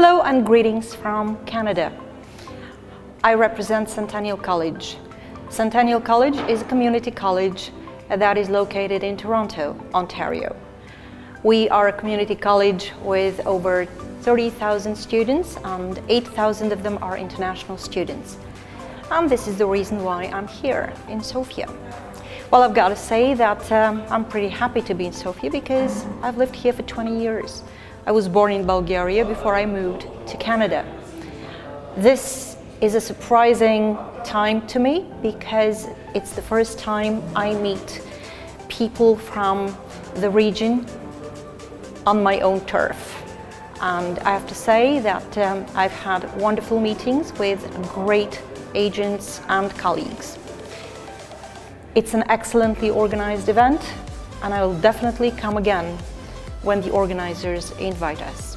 Hello and greetings from Canada. I represent Centennial College. Centennial College is a community college that is located in Toronto, Ontario. We are a community college with over 30,000 students and 8,000 of them are international students. And this is the reason why I'm here in Sofia. Well, I've got to say that I'm pretty happy to be in Sofia because I've lived here for 20 years. I was born in Bulgaria before I moved to Canada. This is a surprising time to me because it's the first time I meet people from the region on my own turf. And I have to say that I've had wonderful meetings with great agents and colleagues. It's an excellently organized event and I will definitely come again when the organizers invite us.